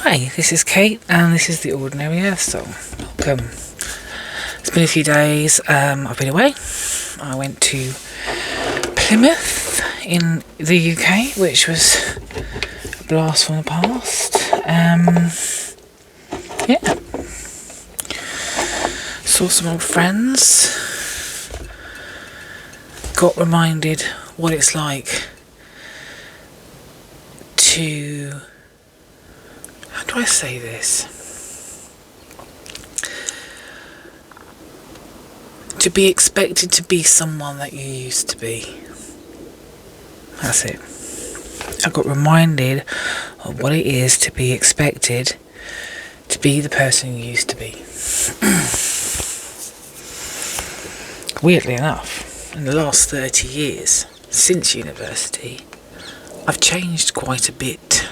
Hi, this is Kate, and this is the Ordinary Earth Song. Welcome. It's been a few days. I've been away. I went to Plymouth in the UK, which was a blast from the past. Yeah. Saw some old friends. Got reminded what it's like to... How do I say this? To be expected to be someone that you used to be. That's it. I got reminded of what it is to be expected to be the person you used to be. Weirdly enough, in the last 30 years, since university, I've changed quite a bit.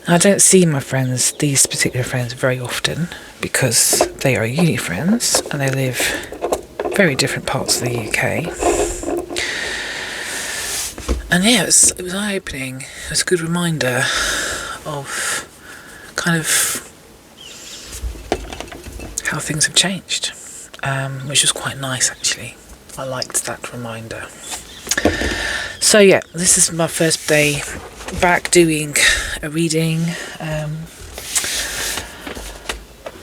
I don't see my friends, these particular friends, very often because they are uni friends and they live very different parts of the UK. And yeah, it was eye-opening. It was a good reminder of kind of how things have changed, which was quite nice actually. I liked that reminder. So yeah, this is my first day back doing a reading,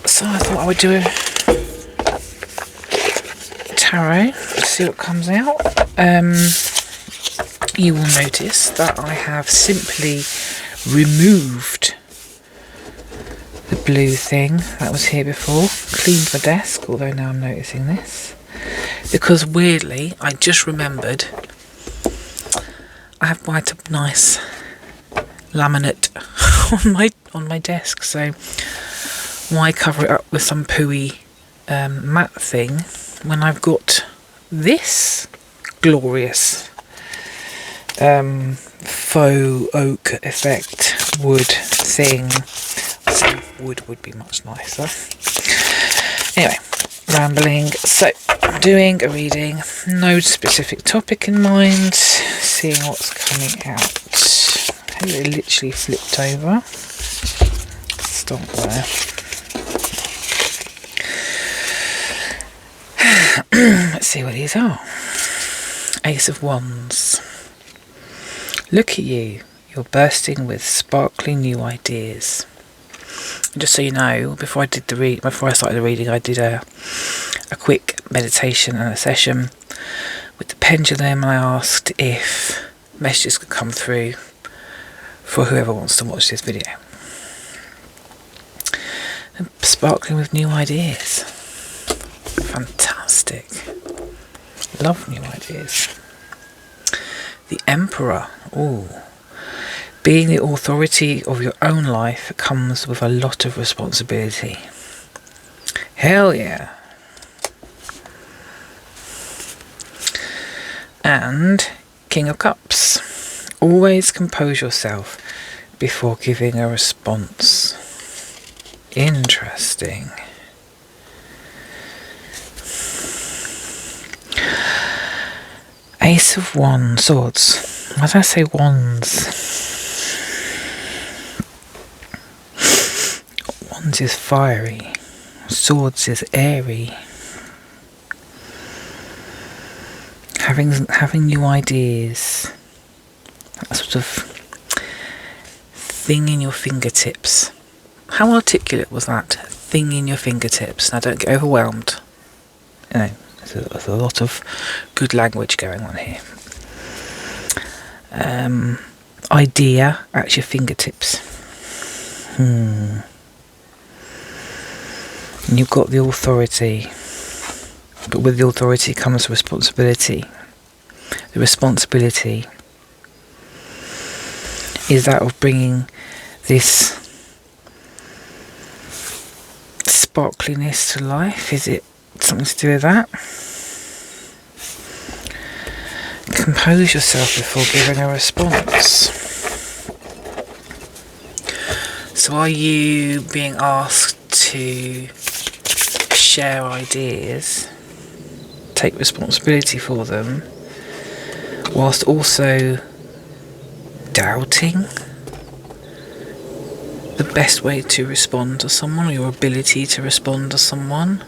so I thought I would do a tarot, see what comes out. You will notice that I have simply removed the blue thing that was here before, cleaned my desk, although now I'm noticing this, because weirdly I just remembered I have quite a nice laminate on my desk, so why cover it up with some pooey matte thing when I've got this glorious faux oak effect wood thing. So wood would be much nicer. Anyway, rambling. So doing a reading, no specific topic in mind, seeing what's coming out. It literally flipped over. Stop there. Let's see what these are. Ace of Wands. Look at you. You're bursting with sparkling new ideas. Just so you know, before I started the reading, I did a quick meditation and a session with the pendulum, and I asked if messages could come through for whoever wants to watch this video. And sparkling with new ideas. Fantastic. Love new ideas. The Emperor. Ooh. Being the authority of your own life comes with a lot of responsibility. Hell yeah. And King of Cups. Always compose yourself before giving a response. Interesting. Ace of Wands. Swords. Why did I say wands? Wands is fiery. Swords is airy. Having new ideas. That sort of thing in your fingertips. How articulate was that? Thing in your fingertips. Now don't get overwhelmed. You know, there's a lot of good language going on here. Idea at your fingertips. And you've got the authority. But with the authority comes responsibility. The responsibility is that of bringing this sparkliness to life. Is it something to do with that? Compose yourself before giving a response. So are you being asked to share ideas, take responsibility for them, whilst also doubting the best way to respond to someone, or your ability to respond to someone.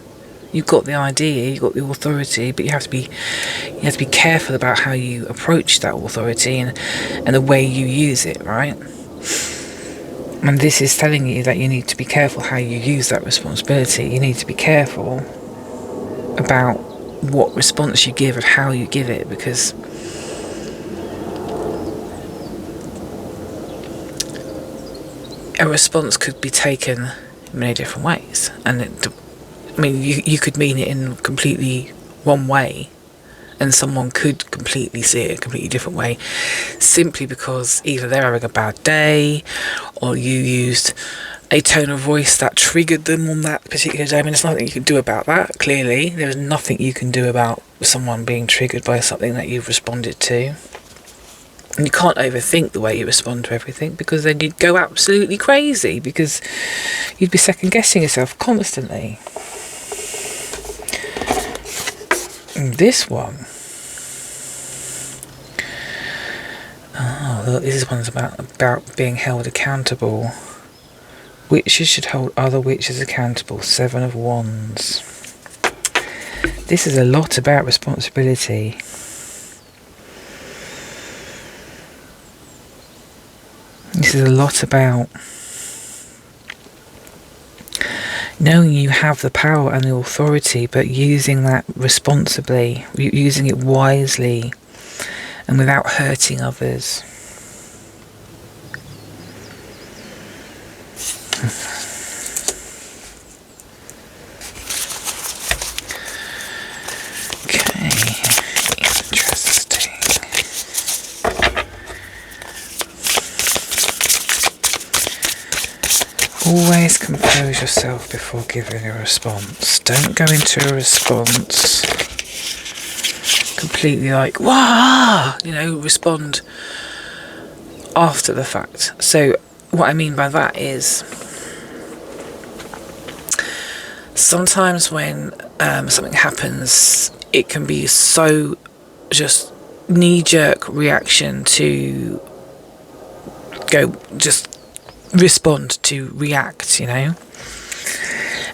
You've got the idea, you've got the authority, but you have to be careful about how you approach that authority and the way you use it, right? And this is telling you that you need to be careful how you use that responsibility. You need to be careful about what response you give and how you give it, because a response could be taken in many different ways, and you could mean it in completely one way, and someone could completely see it a completely different way, simply because either they're having a bad day, or you used a tone of voice that triggered them on that particular day. There's nothing you can do about that, clearly. There's nothing you can do about someone being triggered by something that you've responded to. And you can't overthink the way you respond to everything, because then you'd go absolutely crazy, because you'd be second guessing yourself constantly. And this one, look, this one's about being held accountable. Witches should hold other witches accountable. 7 of Wands. This is a lot about responsibility. This is a lot about knowing you have the power and the authority, but using that responsibly, using it wisely and without hurting others. Okay, interesting. Always compose yourself before giving a response. Don't go into a response completely like, wah, respond after the fact. So what I mean by that is, sometimes when something happens, it can be so just knee-jerk reaction to go just respond, to react, And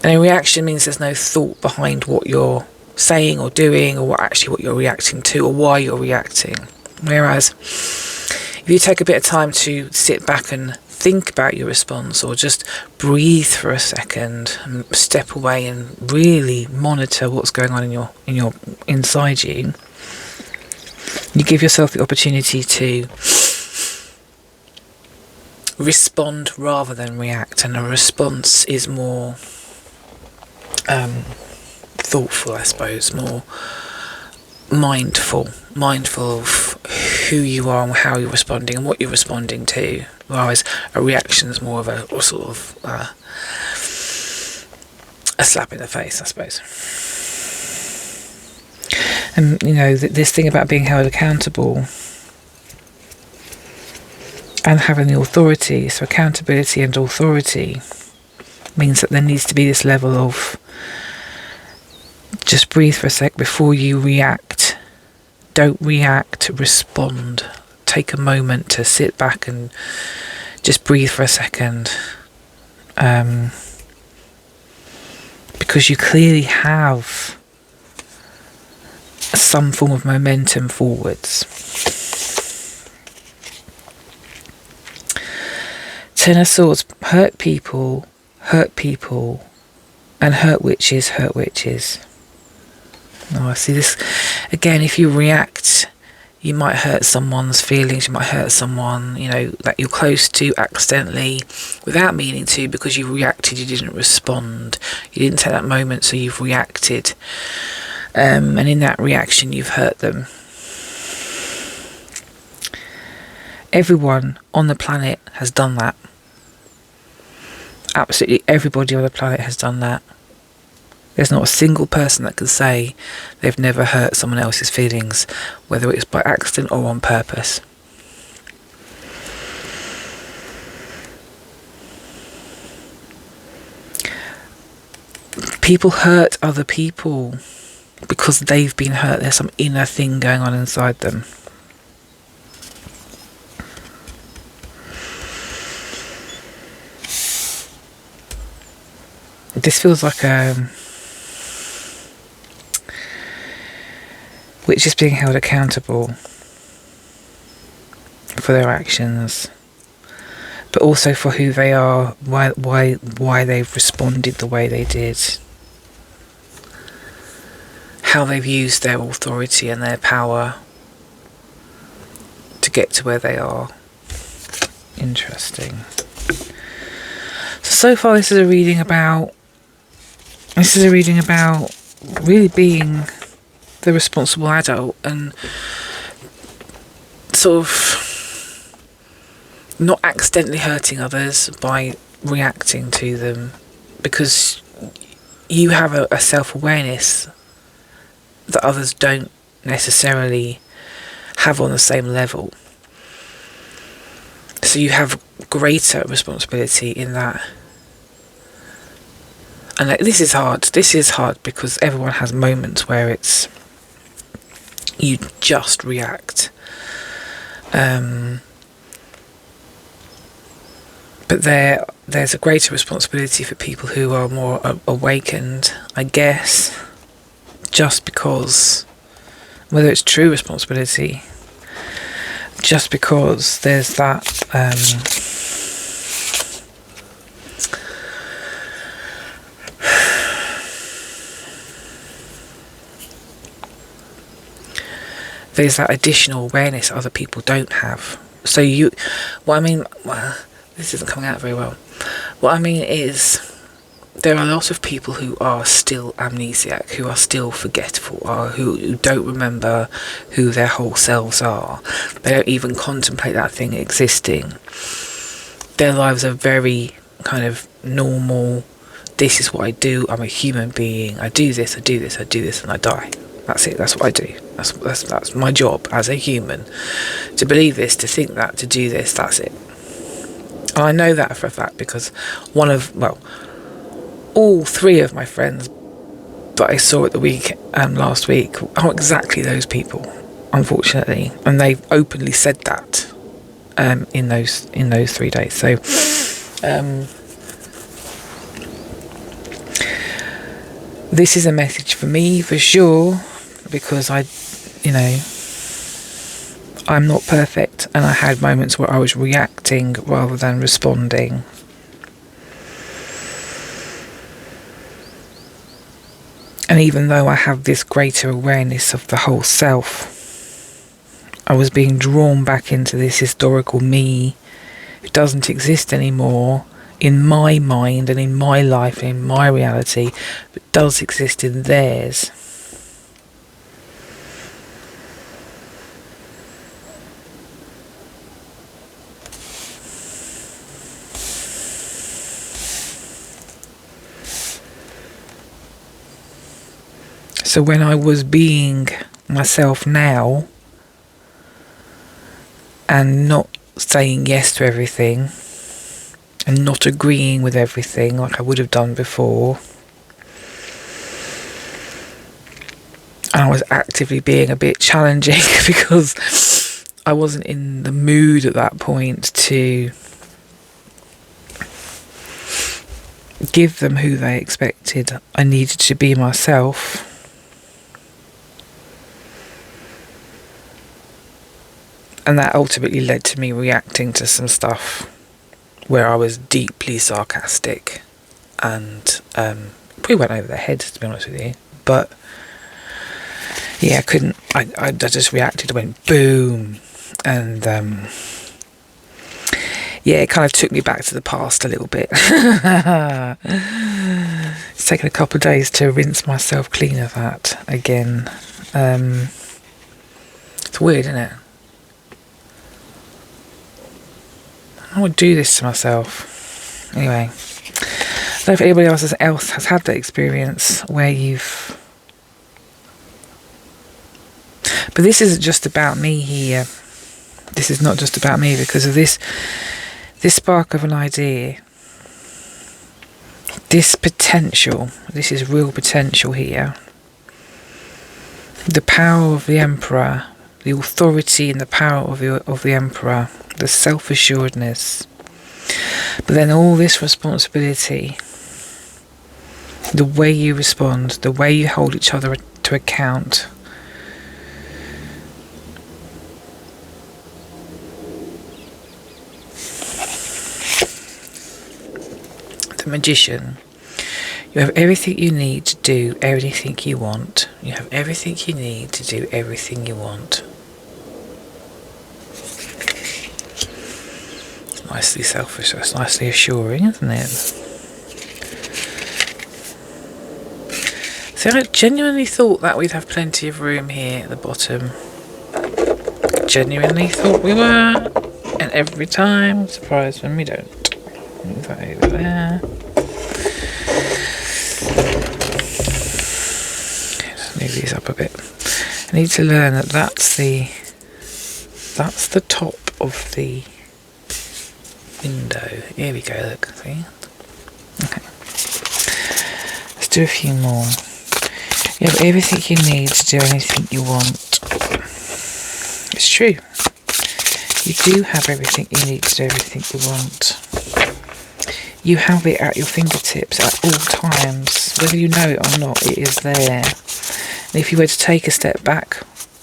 a reaction means there's no thought behind what you're saying or doing, or what you're reacting to, or why you're reacting. Whereas if you take a bit of time to sit back and think about your response, or just breathe for a second and step away and really monitor what's going on in your inside you give yourself the opportunity to respond rather than react. And a response is more thoughtful, I suppose, more mindful of who you are and how you're responding and what you're responding to, whereas a reaction is more of a sort of a slap in the face, I suppose. And this thing about being held accountable and having the authority, so accountability and authority means that there needs to be this level of just breathe for a sec before you react. Don't react, respond. Take a moment to sit back and just breathe for a second, because you clearly have some form of momentum forwards. 10 of Swords, hurt people, and hurt witches. Oh, I see this again. If you react, you might hurt someone's feelings, you might hurt someone, that you're close to accidentally, without meaning to, because you reacted, you didn't respond. You didn't take that moment, so you've reacted. And in that reaction, you've hurt them. Everyone on the planet has done that. Absolutely everybody on the planet has done that. There's not a single person that can say they've never hurt someone else's feelings, whether it's by accident or on purpose. People hurt other people because they've been hurt. There's some inner thing going on inside them. this feels like which is being held accountable for their actions, but also for who they are, why they've responded the way they did, how they've used their authority and their power to get to where they are. Interesting. So far this is a reading about really being the responsible adult and sort of not accidentally hurting others by reacting to them, because you have a self-awareness that others don't necessarily have on the same level. So you have greater responsibility in that. And this is hard because everyone has moments where it's you just react, but there's a greater responsibility for people who are more awakened, I guess, just because, whether it's true responsibility, just because there's that there's that additional awareness other people don't have. So this isn't coming out very well. What I mean is, there are a lot of people who are still amnesiac, who are still forgetful, or who don't remember who their whole selves are. They don't even contemplate that thing existing. Their lives are very kind of normal. This is what I do. I'm a human being. I do this, and I die. That's it. That's what I do. That's my job as a human. To believe this, to think that, to do this, that's it. And I know that for a fact because all three of my friends that I saw at the last week are exactly those people, unfortunately, and they've openly said that in those 3 days. So this is a message for me for sure, because I'm not perfect, and I had moments where I was reacting rather than responding. And even though I have this greater awareness of the whole self, I was being drawn back into this historical me who doesn't exist anymore in my mind and in my life and in my reality, but does exist in theirs. So when I was being myself now and not saying yes to everything and not agreeing with everything like I would have done before, and I was actively being a bit challenging because I wasn't in the mood at that point to give them who they expected. I needed to be myself. And that ultimately led to me reacting to some stuff where I was deeply sarcastic and probably went over their heads, to be honest with you. But yeah, I just reacted. I went boom, and yeah, it kind of took me back to the past a little bit. It's taken a couple of days to rinse myself clean of that again. It's weird, isn't it? I would do this to myself. Anyway, I don't know if anybody else has had that experience where you've... But this isn't just about me here. This is not just about me because of this spark of an idea. This potential. This is real potential here. The power of the Emperor. The authority and the power of the Emperor. The self-assuredness, but then all this responsibility The way you respond, the way you hold each other to account. The Magician. You have everything you need to do everything you want. You have everything you need to do everything you want. It's nicely selfish, it's nicely assuring, isn't it? So I genuinely thought that we'd have plenty of room here at the bottom. Genuinely thought we were. And every time, surprised when we don't. Move that over there. Just move these up a bit. I need to learn that that's the top of the window. Here we go, look, see? Okay. Let's do a few more. You have everything you need to do anything you want. It's true. You do have everything you need to do everything you want. You have it at your fingertips at all times. Whether you know it or not, it is there. And if you were to take a step back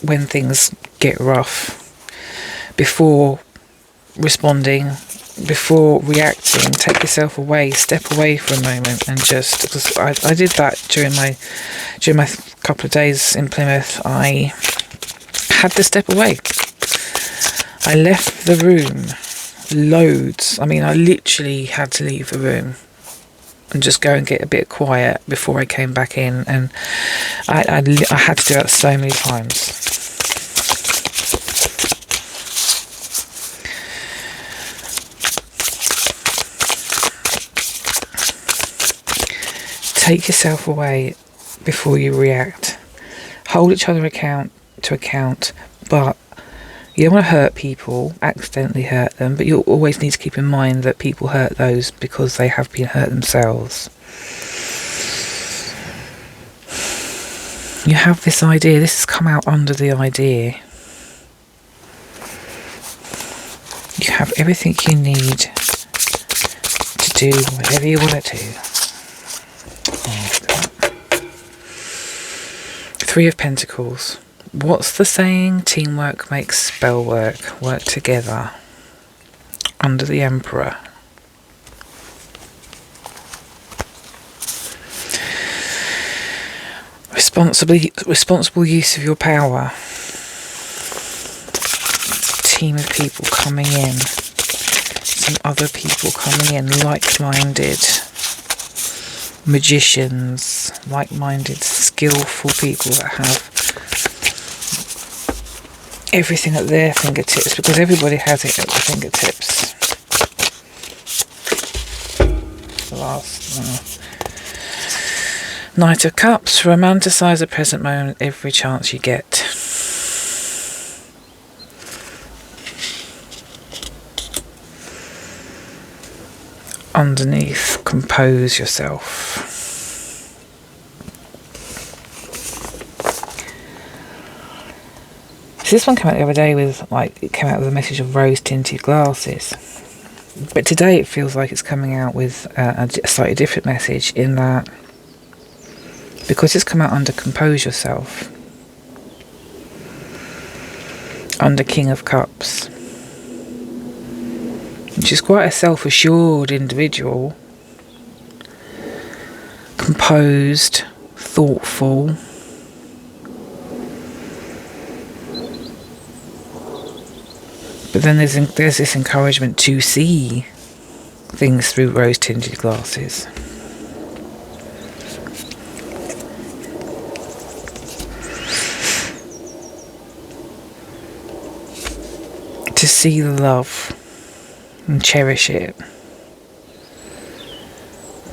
when things get rough, before responding, before reacting, take yourself away, step away for a moment, and just, because I did that during my couple of days in Plymouth. I had to step away. I left the room loads. I mean, I literally had to leave the room and just go and get a bit quiet before I came back in, and I had to do that so many times. Take yourself away before you react. Hold each other to account, but you don't want to hurt people, accidentally hurt them, but you always need to keep in mind that people hurt those because they have been hurt themselves. You have this idea, this has come out under the idea. You have everything you need to do whatever you want to do. Three of Pentacles. What's the saying? Teamwork makes spell work. Work together. Under the Emperor. Responsible use of your power. Team of people coming in. Some other people coming in, like-minded. Magicians, like-minded, skillful people that have everything at their fingertips, because everybody has it at their fingertips. The last Knight of Cups. Romanticize the present moment every chance you get. Underneath, compose yourself. So this one came out the other day with, it came out with a message of rose-tinted glasses. But today it feels like it's coming out with a slightly different message, in that, because it's come out under compose yourself, under King of Cups, which is quite a self-assured individual, composed, thoughtful. But then there's this encouragement to see things through rose-tinted glasses. To see the love and cherish it.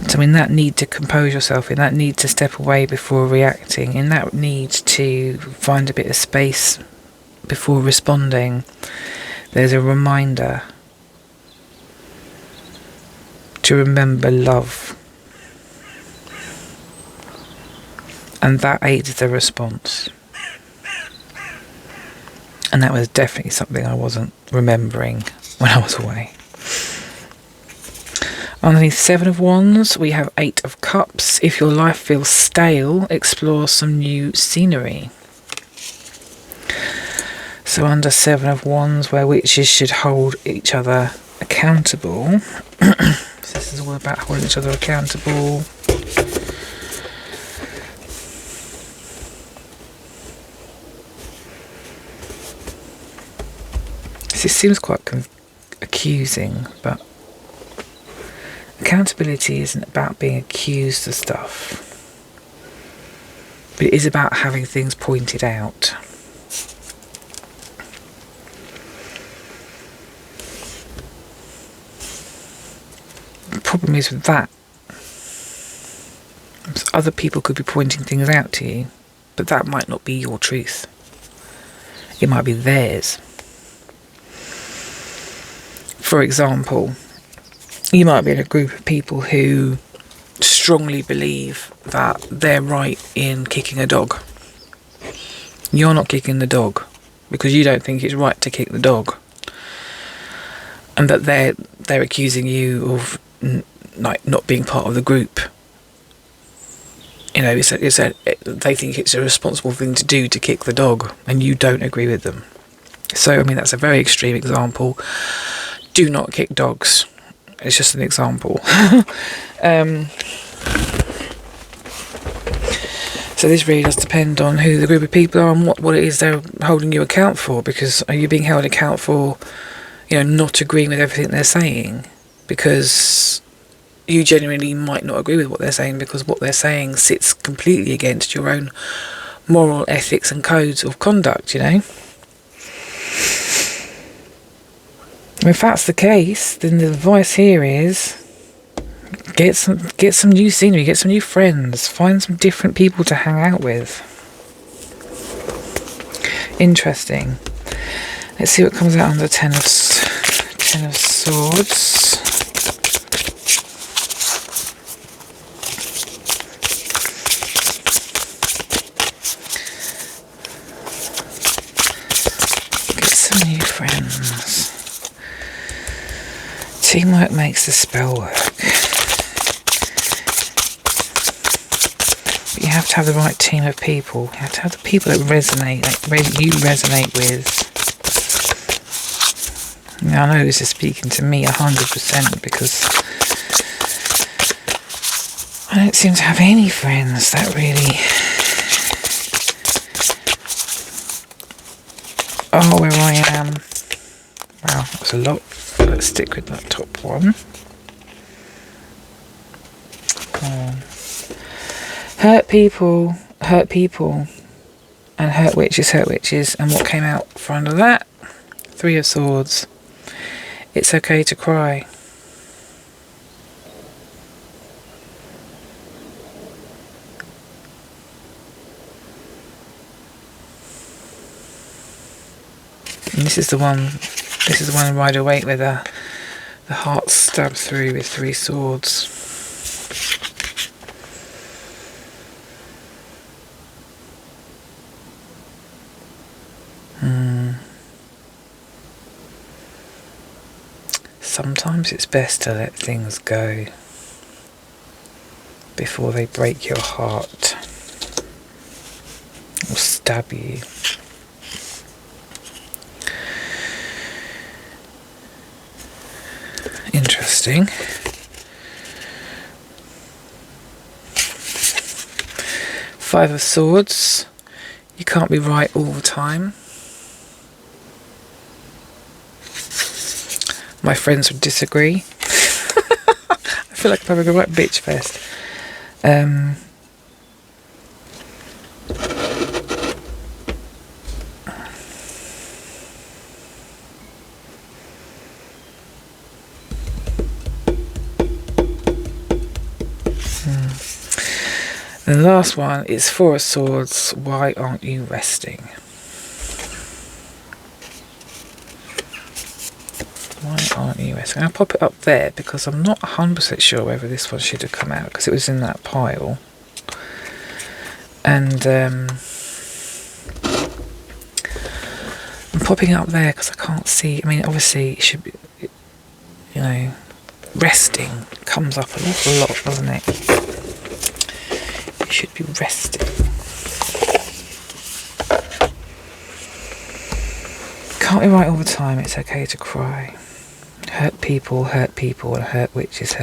So in that need to compose yourself, in that need to step away before reacting, in that need to find a bit of space before responding, there's a reminder to remember love. And that aids the response. And that was definitely something I wasn't remembering when I was away. Underneath 7 of Wands, we have 8 of Cups. If your life feels stale, explore some new scenery. So under 7 of Wands, where witches should hold each other accountable. So this is all about holding each other accountable. This seems quite accusing, but accountability isn't about being accused of stuff, but it is about having things pointed out. The problem is with that, other people could be pointing things out to you, but that might not be your truth. It might be theirs. For example, you might be in a group of people who strongly believe that they're right in kicking a dog. You're not kicking the dog because you don't think it's right to kick the dog, and that they're accusing you of like not being part of the group. You know, they think it's a responsible thing to do to kick the dog, and you don't agree with them. So, I mean, that's a very extreme example. Do not kick dogs. It's just an example. So this really does depend on who the group of people are and what it is they're holding you account for. Because are you being held account for, you know, not agreeing with everything they're saying? Because you genuinely might not agree with what they're saying, because what they're saying sits completely against your own moral ethics and codes of conduct, you know? If that's the case, then the advice here is get some new scenery, get some new friends, find some different people to hang out with. Interesting. Let's see what comes out on the Ten of Swords. Get some new friends. Teamwork makes the spell work. But you have to have the right team of people. You have to have the people that resonate, you resonate with. Now, I know this is speaking to me 100% because I don't seem to have any friends that really are where I am. Wow, that was a lot. Let's stick with that top one. Hurt people, and hurt witches. And what came out for under that? 3 of Swords. It's okay to cry. And this is the one in Rider-Waite where the heart stabbed through with 3 swords. Sometimes it's best to let things go before they break your heart or stab you. Interesting. Five of Swords. You can't be right all the time. My friends would disagree. I feel like I'm having a right bitch fest. And the last one is 4 of Swords. Why aren't you resting? Why aren't you resting? I'll pop it up there because I'm not 100% sure whether this one should have come out because it was in that pile. And I'm popping it up there because I can't see. I mean, obviously it should be, you know, resting comes up an awful lot, doesn't it? You should be resting. Can't be right all the time. It's okay to cry. Hurt people, and hurt witches,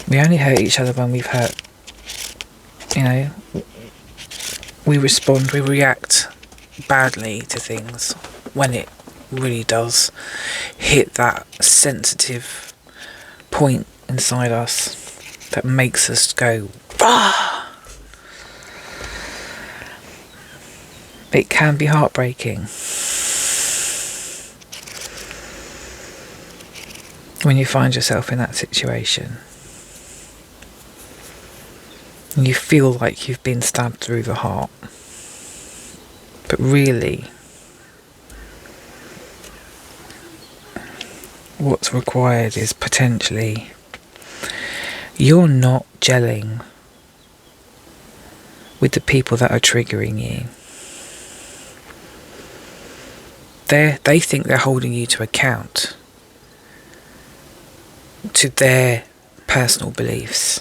We only hurt each other when we've hurt. You know, we respond, we react badly to things when it really does hit that sensitive point inside us that makes us go, ah! It can be heartbreaking when you find yourself in that situation. And you feel like you've been stabbed through the heart. But really, what's required is potentially you're not gelling with the people that are triggering you. They think they're holding you to account to their personal beliefs.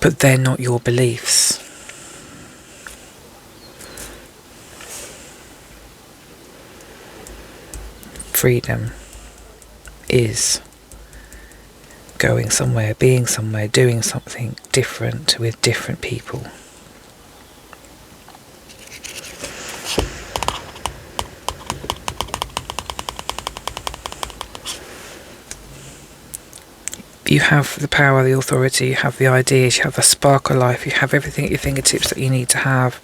But they're not your beliefs. Freedom is going somewhere, being somewhere, doing something different with different people. You have the power, the authority, you have the ideas, you have the spark of life, you have everything at your fingertips that you need to have.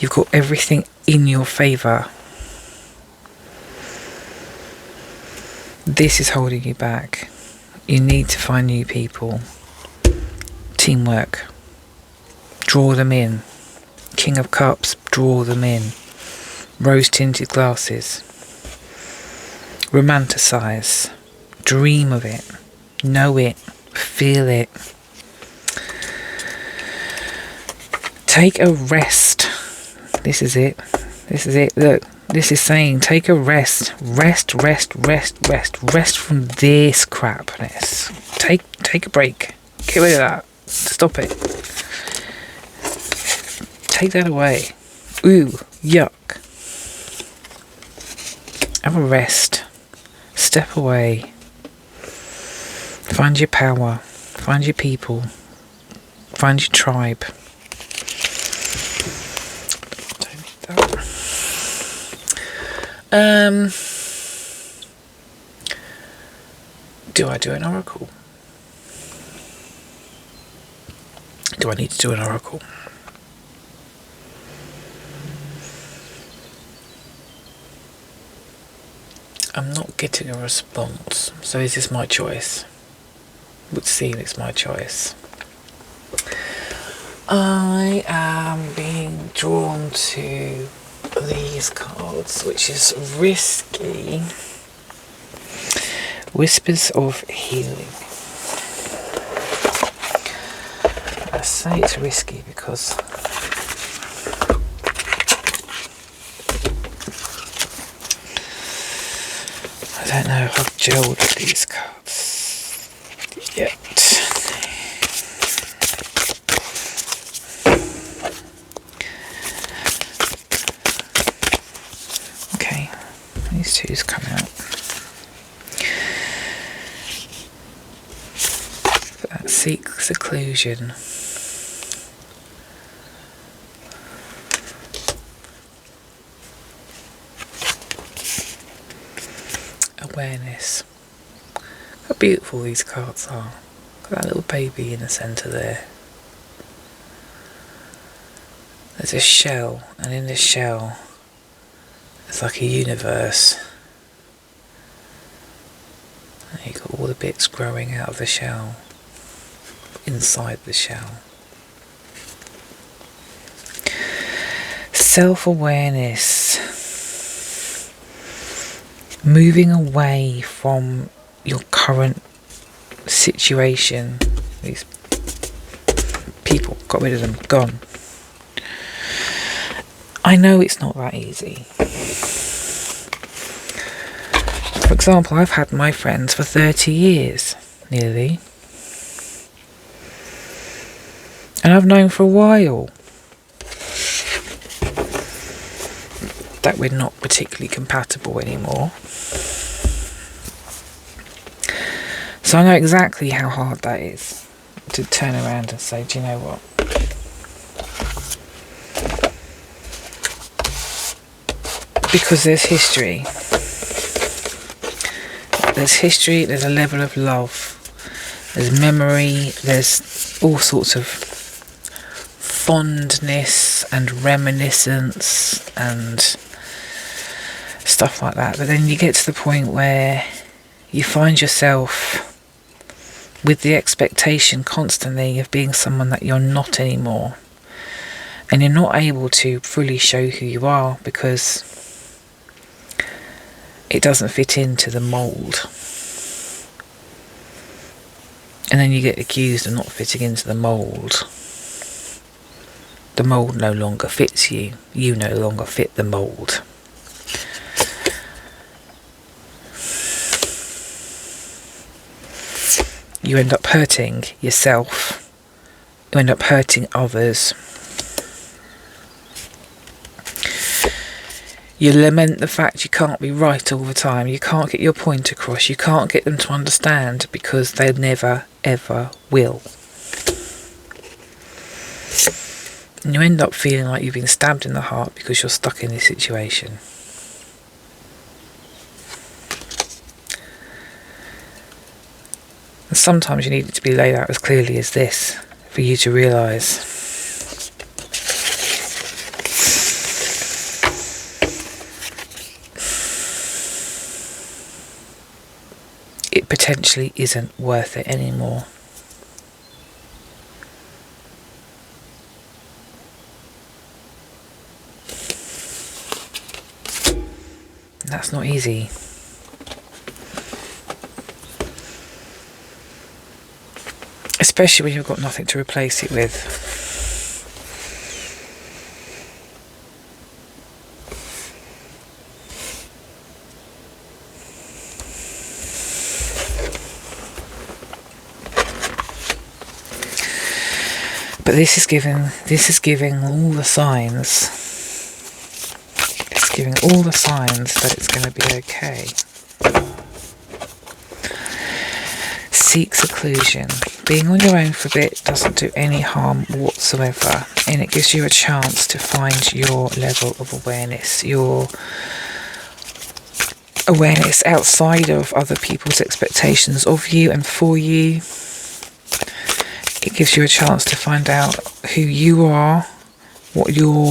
You've got everything in your favour. This is holding you back. You need to find new people. Teamwork. Draw them in. King of Cups, draw them in. Rose-tinted glasses. Romanticise. Dream of it. Know it. Feel it. Take a rest. This is it. This is it. Look. This is saying take a rest. Rest from this crapness. Take a break. Get rid of that. Stop it. Take that away. Ooh, yuck. Have a rest. Step away. Find your power. Find your people. Find your tribe. Don't need that. Do I do an oracle? Do I need to do an oracle? I'm not getting a response, so is this my choice? It would seem it's my choice. I am being drawn to these cards, which is risky. Whispers of Healing. I say it's risky because I don't know if I've gelled with these cards yet. Okay, these two's come out. Seek seclusion. Awareness. How beautiful these cards are. Got that little baby in the centre there. There's a shell, and in this shell it's like a universe. And you've got all the bits growing out of the shell. Inside the shell. Self-awareness. Moving away from your current situation. These people, got rid of them, gone. I know it's not that easy. For example, I've had my friends for 30 years, nearly. And I've known for a while that we're not particularly compatible anymore. So I know exactly how hard that is to turn around and say, do you know what? Because there's history. There's history, there's a level of love, there's memory, there's all sorts of fondness and reminiscence and stuff like that. But then you get to the point where you find yourself with the expectation constantly of being someone that you're not anymore. And you're not able to fully show who you are because it doesn't fit into the mould. And then you get accused of not fitting into the mould. The mould no longer fits you. You no longer fit the mould. You end up hurting yourself. You end up hurting others. You lament the fact you can't be right all the time. You can't get your point across. You can't get them to understand because they never, ever will. And you end up feeling like you've been stabbed in the heart because you're stuck in this situation. And sometimes you need it to be laid out as clearly as this for you to realise it potentially isn't worth it anymore. And that's not easy. Especially when you've got nothing to replace it with. But this is giving all the signs. It's giving all the signs that it's going to be okay. Seek seclusion. Being on your own for a bit doesn't do any harm whatsoever, and it gives you a chance to find your level of awareness, your awareness outside of other people's expectations of you and for you. It gives you a chance to find out who you are, what you're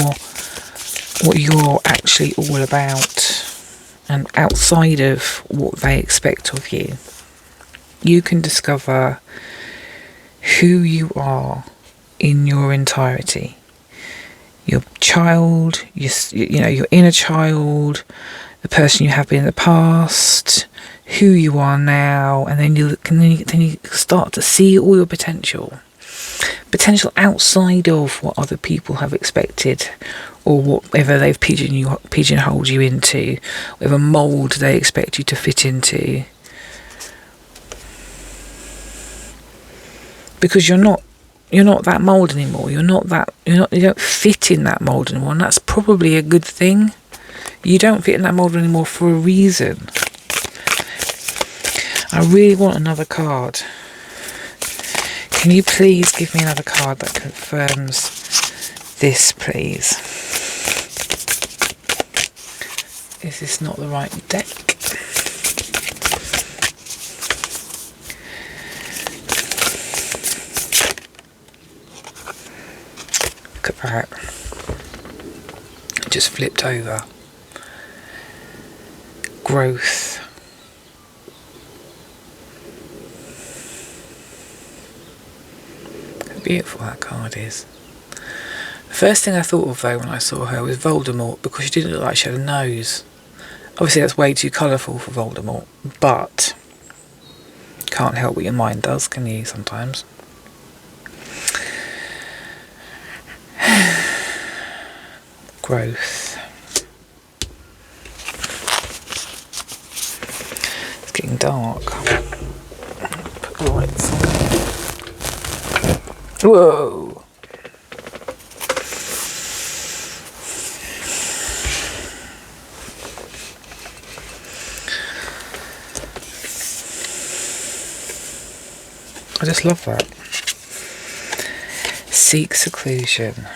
actually all about, and outside of what they expect of you. You can discover who you are in your entirety. Your child, your inner child, the person you have been in the past, who you are now, and then you start to see all your potential outside of what other people have expected, or whatever they've pigeonholed you into, whatever mould they expect you to fit into. Because you're not that mould anymore. You don't fit in that mould anymore, and that's probably a good thing. You don't fit in that mould anymore for a reason. I really want another card. Can you please give me another card that confirms this, please? Is this not the right deck? Look at that. It just flipped over. Growth. How beautiful that card is. The first thing I thought of though when I saw her was Voldemort, because she didn't look like she had a nose. Obviously that's way too colourful for Voldemort, but can't help what your mind does, can you, sometimes? Growth. dark. Put the lights on. Whoa! I just love that. Seek seclusion,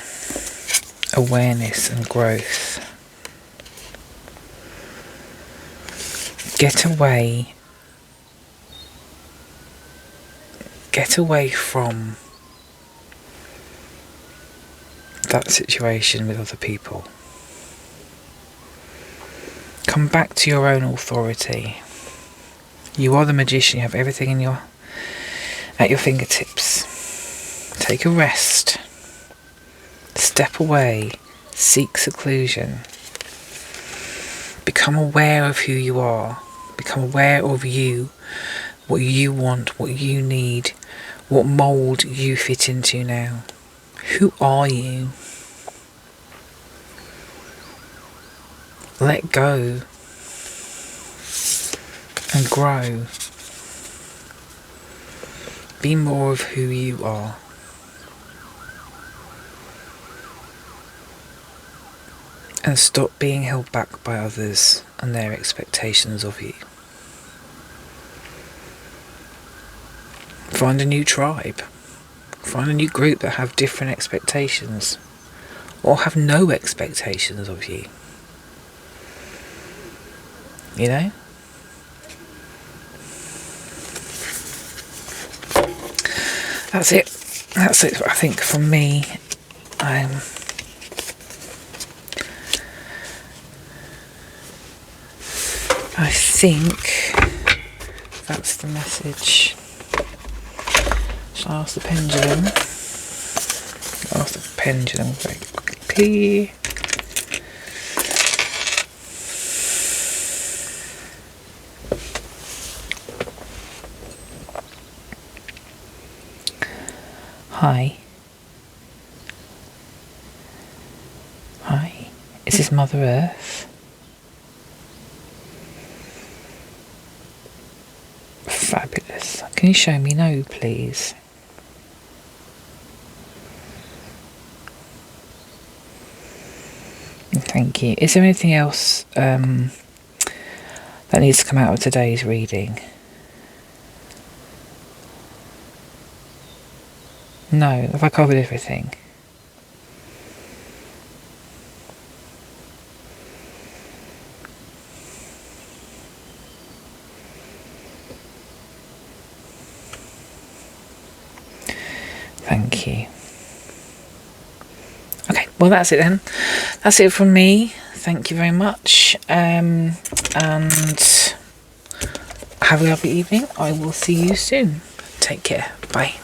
awareness and growth. Get away from that situation with other people. Come back to your own authority. You are the magician. You have everything at your fingertips. Take a rest. Step away. Seek seclusion. Become aware of who you are. Become aware of you. What you want. What you need. What mould you fit into now. Who are you? Let go. And grow. Be more of who you are. And stop being held back by others and their expectations of you. Find a new tribe. Find a new group that have different expectations. Or have no expectations of you. You know? That's it. That's it, I think, from me. I think that's the message. Shall I ask the pendulum? Ask the pendulum very quickly. Hi. Hi. Is this Mother Earth? Fabulous. Can you show me no, please? Thank you. Is there anything else that needs to come out of today's reading? No. Have I covered everything? Thank you. Okay, well that's it then. That's it from me. Thank you very much. And have a lovely evening. I will see you soon. Take care. Bye.